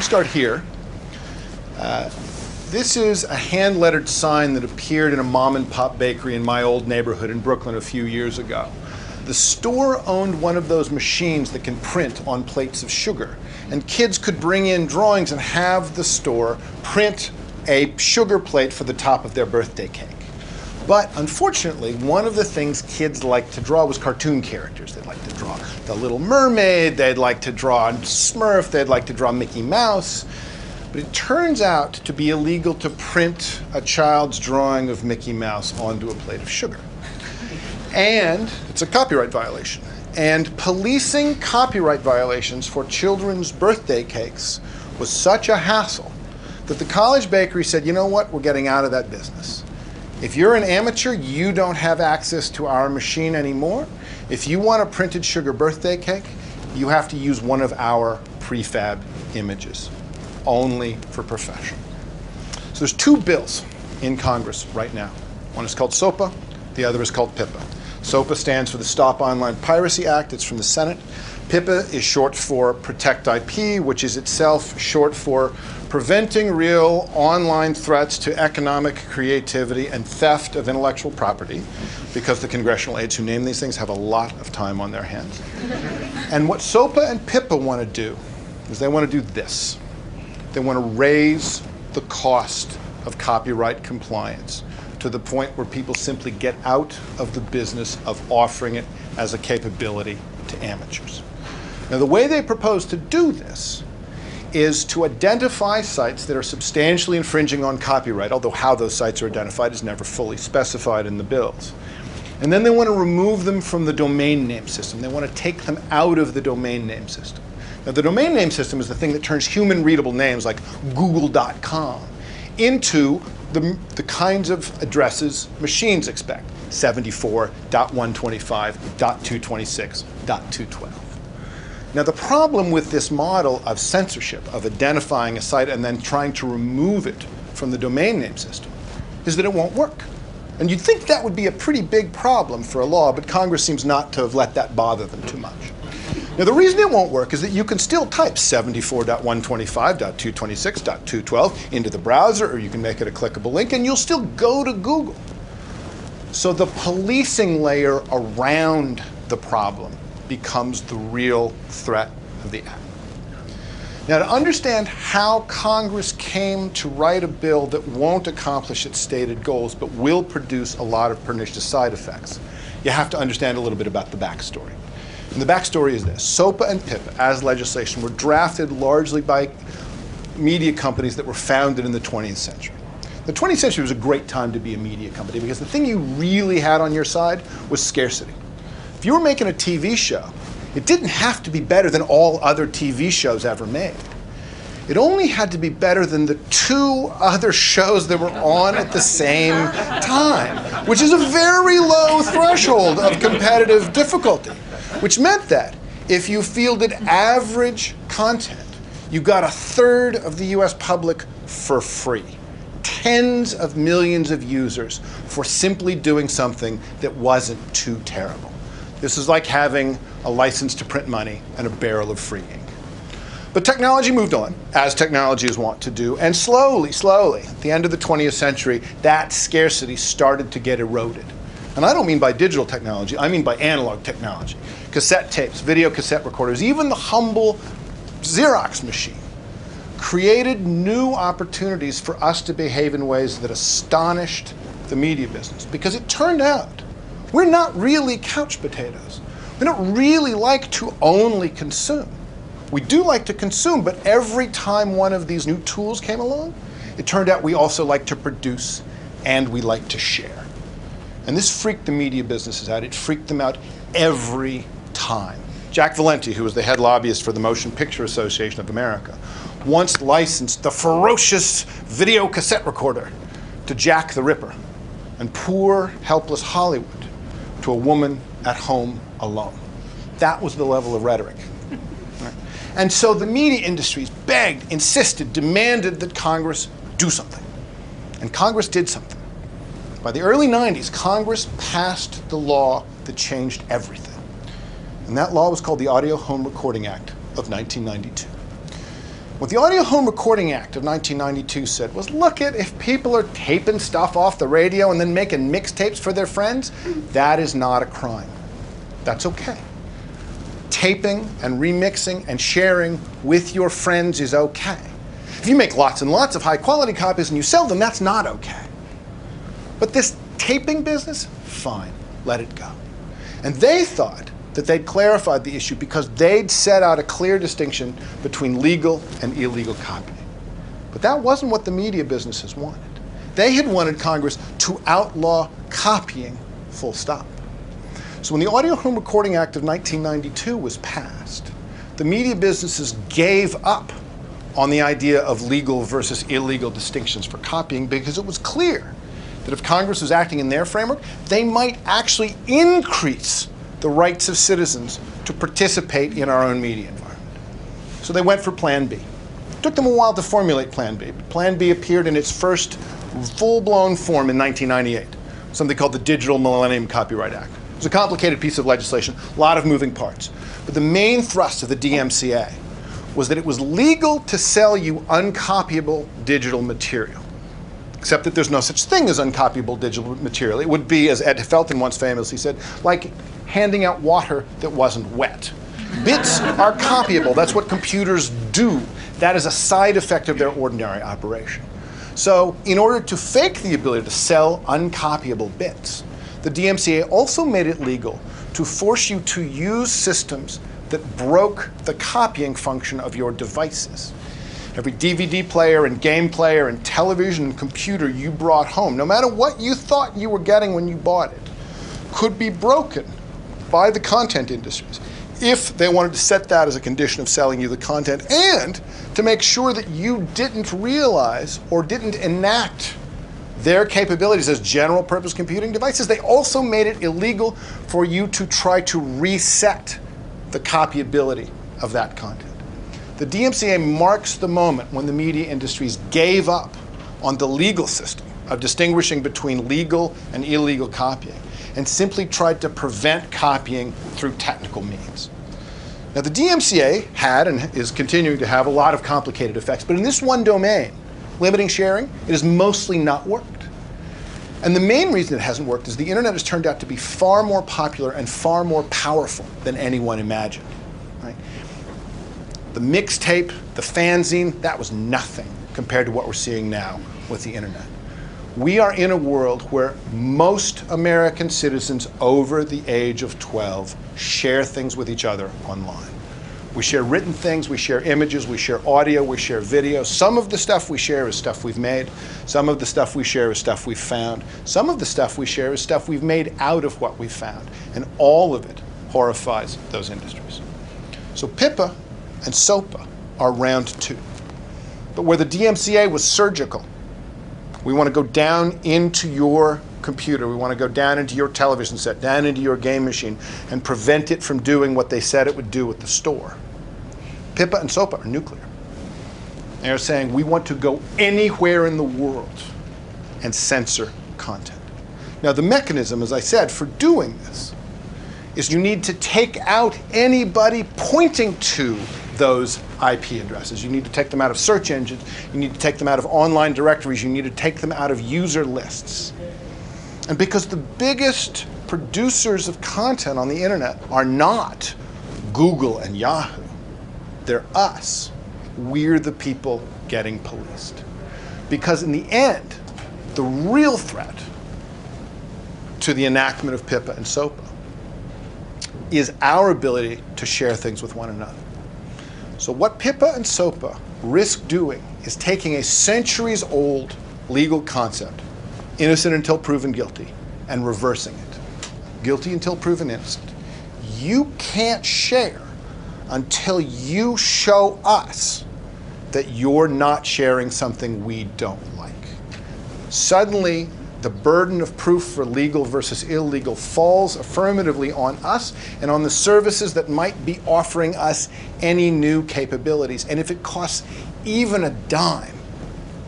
to start here. This is a hand-lettered sign that appeared in a mom-and-pop bakery in my old neighborhood in Brooklyn a few years ago. The store owned one of those machines that can print on plates of sugar. And kids could bring in drawings and have the store print a sugar plate for the top of their birthday cake. But unfortunately, one of the things kids liked to draw was cartoon characters. They'd like to draw the Little Mermaid, they'd like to draw Smurf, they'd like to draw Mickey Mouse. But it turns out to be illegal to print a child's drawing of Mickey Mouse onto a plate of sugar. And it's a copyright violation. And policing copyright violations for children's birthday cakes was such a hassle that the college bakery said, you know what, we're getting out of that business. If you're an amateur, you don't have access to our machine anymore. If you want a printed sugar birthday cake, you have to use one of our prefab images, only for professional. So there's two bills in Congress right now. One is called SOPA, the other is called PIPA. SOPA stands for the Stop Online Piracy Act. It's from the Senate. PIPA is short for Protect IP, which is itself short for Preventing Real Online Threats to Economic Creativity and Theft of Intellectual Property, because the congressional aides who name these things have a lot of time on their hands. And what SOPA and PIPA want to do is they want to do this. They want to raise the cost of copyright compliance to the point where people simply get out of the business of offering it as a capability to amateurs. Now, the way they propose to do this is to identify sites that are substantially infringing on copyright, although how those sites are identified is never fully specified in the bills. And then they want to remove them from the domain name system. They want to take them out of the domain name system. Now, the domain name system is the thing that turns human readable names like Google.com into the kinds of addresses machines expect, 74.125.226.212. Now, the problem with this model of censorship, of identifying a site and then trying to remove it from the domain name system, is that it won't work. And you'd think that would be a pretty big problem for a law, but Congress seems not to have let that bother them too much. Now, the reason it won't work is that you can still type 74.125.226.212 into the browser, or you can make it a clickable link, and you'll still go to Google. So the policing layer around the problem becomes the real threat of the act. Now, to understand how Congress came to write a bill that won't accomplish its stated goals but will produce a lot of pernicious side effects, you have to understand a little bit about the backstory. And the backstory is this. SOPA and PIPA, as legislation, were drafted largely by media companies that were founded in the 20th century. The 20th century was a great time to be a media company because the thing you really had on your side was scarcity. If you were making a TV show, it didn't have to be better than all other TV shows ever made. It only had to be better than the two other shows that were on at the same time, which is a very low threshold of competitive difficulty, which meant that if you fielded average content, you got a third of the US public for free. Tens of millions of users for simply doing something that wasn't too terrible. This is like having a license to print money and a barrel of free ink. But technology moved on, as technology is wont to do, and slowly, at the end of the 20th century, that scarcity started to get eroded. And I don't mean by digital technology, I mean by analog technology. Cassette tapes, video cassette recorders, even the humble Xerox machine created new opportunities for us to behave in ways that astonished the media business. Because it turned out we're not really couch potatoes. We don't really like to only consume. We do like to consume, but every time one of these new tools came along, it turned out we also like to produce and we like to share. And this freaked the media businesses out. It freaked them out every time. Jack Valenti, who was the head lobbyist for the Motion Picture Association of America, once licensed the ferocious video cassette recorder to Jack the Ripper and poor, helpless Hollywood to a woman at home alone. That was the level of rhetoric. Right? And so the media industries begged, insisted, demanded that Congress do something. And Congress did something. By the early 90s, Congress passed the law that changed everything. And that law was called the Audio Home Recording Act of 1992. What the Audio Home Recording Act of 1992 said was, look, if people are taping stuff off the radio and then making mixtapes for their friends, that is not a crime. That's okay. Taping and remixing and sharing with your friends is okay. If you make lots and lots of high-quality copies and you sell them, that's not okay. But this taping business, fine, let it go. And they thought that they'd clarified the issue because they'd set out a clear distinction between legal and illegal copying. But that wasn't what the media businesses wanted. They had wanted Congress to outlaw copying, full stop. So when the Audio Home Recording Act of 1992 was passed, the media businesses gave up on the idea of legal versus illegal distinctions for copying because it was clear that if Congress was acting in their framework, they might actually increase the rights of citizens to participate in our own media environment. So they went for Plan B. It took them a while to formulate Plan B. But Plan B appeared in its first full-blown form in 1998, something called the Digital Millennium Copyright Act. It was a complicated piece of legislation, a lot of moving parts. But the main thrust of the DMCA was that it was legal to sell you uncopyable digital material, except that there's no such thing as uncopyable digital material. It would be, as Ed Felton once famously said, like handing out water that wasn't wet. Bits are copyable. That's what computers do. That is a side effect of their ordinary operation. So in order to fake the ability to sell uncopyable bits, the DMCA also made it legal to force you to use systems that broke the copying function of your devices. Every DVD player and game player and television and computer you brought home, no matter what you thought you were getting when you bought it, could be broken by the content industries if they wanted to set that as a condition of selling you the content and to make sure that you didn't realize or didn't enact their capabilities as general purpose computing devices. They also made it illegal for you to try to reset the copyability of that content. The DMCA marks the moment when the media industries gave up on the legal system of distinguishing between legal and illegal copying and simply tried to prevent copying through technical means. Now, the DMCA had and is continuing to have a lot of complicated effects, but in this one domain, limiting sharing, it has mostly not worked. And the main reason it hasn't worked is the internet has turned out to be far more popular and far more powerful than anyone imagined. Right? The mixtape, the fanzine, that was nothing compared to what we're seeing now with the internet. We are in a world where most American citizens over the age of 12 share things with each other online. We share written things, we share images, we share audio, we share video. Some of the stuff we share is stuff we've made. Some of the stuff we share is stuff we've found. Some of the stuff we share is stuff we've made out of what we've found. And all of it horrifies those industries. So PIPA and SOPA are round two. But where the DMCA was surgical, we want to go down into your computer, we want to go down into your television set, down into your game machine, and prevent it from doing what they said it would do at the store. PIPA and SOPA are nuclear. They're saying we want to go anywhere in the world and censor content. Now the mechanism, as I said, for doing this is you need to take out anybody pointing to those IP addresses. You need to take them out of search engines. You need to take them out of online directories. You need to take them out of user lists. And because the biggest producers of content on the internet are not Google and Yahoo, they're us. We're the people getting policed. Because in the end, the real threat to the enactment of PIPA and SOPA is our ability to share things with one another. So what PIPA and SOPA risk doing is taking a centuries-old legal concept, innocent until proven guilty, and reversing it. Guilty until proven innocent. You can't share until you show us that you're not sharing something we don't like. Suddenly, the burden of proof for legal versus illegal falls affirmatively on us and on the services that might be offering us any new capabilities. And if it costs even a dime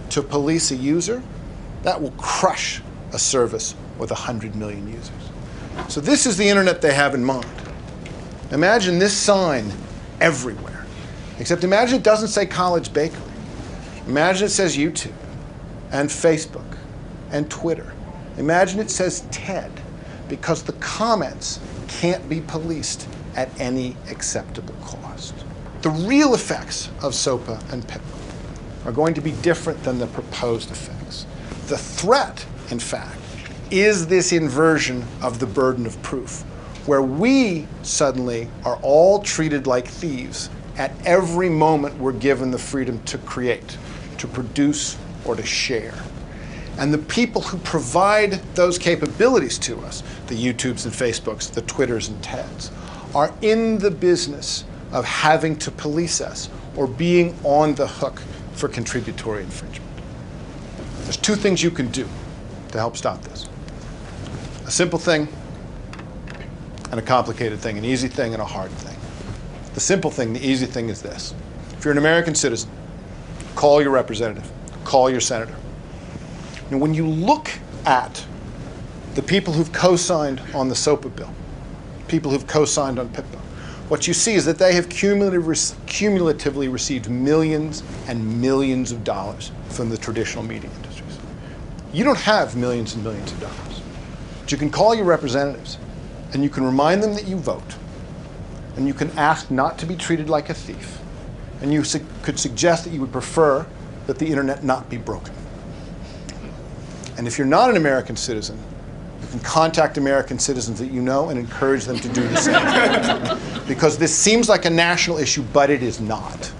to police a user, that will crush a service with 100 million users. So this is the internet they have in mind. Imagine this sign everywhere. Except imagine it doesn't say College Bakery. Imagine it says YouTube and Facebook and Twitter. Imagine it says TED, because the comments can't be policed at any acceptable cost. The real effects of SOPA and PIPA are going to be different than the proposed effects. The threat, in fact, is this inversion of the burden of proof, where we suddenly are all treated like thieves at every moment we're given the freedom to create, to produce, or to share. And the people who provide those capabilities to us, the YouTubes and Facebooks, the Twitters and TEDs, are in the business of having to police us or being on the hook for contributory infringement. There's two things you can do to help stop this. A simple thing and a complicated thing, an easy thing and a hard thing. The simple thing, the easy thing is this. If you're an American citizen, call your representative, call your senator. Now, when you look at the people who've co-signed on the SOPA bill, people who've co-signed on PIPA, what you see is that they have cumulatively received millions and millions of dollars from the traditional media industries. You don't have millions and millions of dollars. But you can call your representatives, and you can remind them that you vote, and you can ask not to be treated like a thief, and you could suggest that you would prefer that the internet not be broken. And if you're not an American citizen, you can contact American citizens that you know and encourage them to do the same. Because this seems like a national issue, but it is not.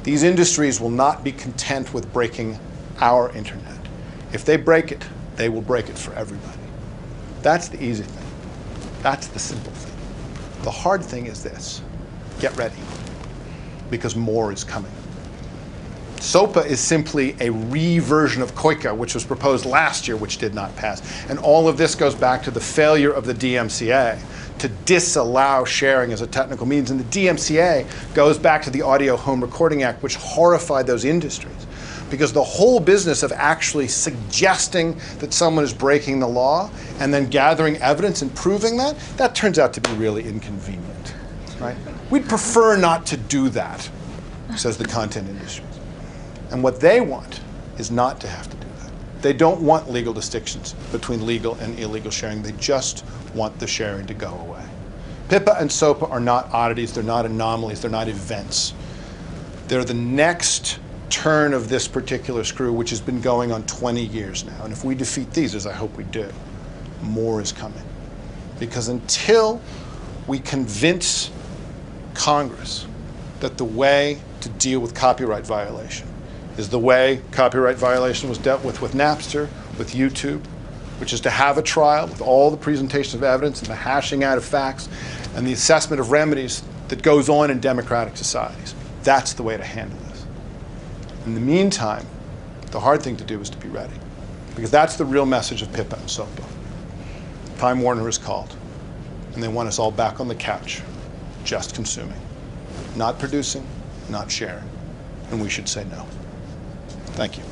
These industries will not be content with breaking our internet. If they break it, they will break it for everybody. That's the easy thing. That's the simple thing. The hard thing is this. Get ready, because more is coming. SOPA is simply a reversion of COICA, which was proposed last year, which did not pass. And all of this goes back to the failure of the DMCA to disallow sharing as a technical means. And the DMCA goes back to the Audio Home Recording Act, which horrified those industries. Because the whole business of actually suggesting that someone is breaking the law and then gathering evidence and proving that, that turns out to be really inconvenient, right? We'd prefer not to do that, says the content industry. And what they want is not to have to do that. They don't want legal distinctions between legal and illegal sharing. They just want the sharing to go away. PIPA and SOPA are not oddities. They're not anomalies. They're not events. They're the next turn of this particular screw, which has been going on 20 years now. And if we defeat these, as I hope we do, more is coming. Because until we convince Congress that the way to deal with copyright violation is the way copyright violation was dealt with Napster, with YouTube, which is to have a trial with all the presentations of evidence and the hashing out of facts and the assessment of remedies that goes on in democratic societies. That's the way to handle this. In the meantime, the hard thing to do is to be ready, because that's the real message of PIPA and SOPA. Time Warner is called, and they want us all back on the couch, just consuming, not producing, not sharing, and we should say no. Thank you.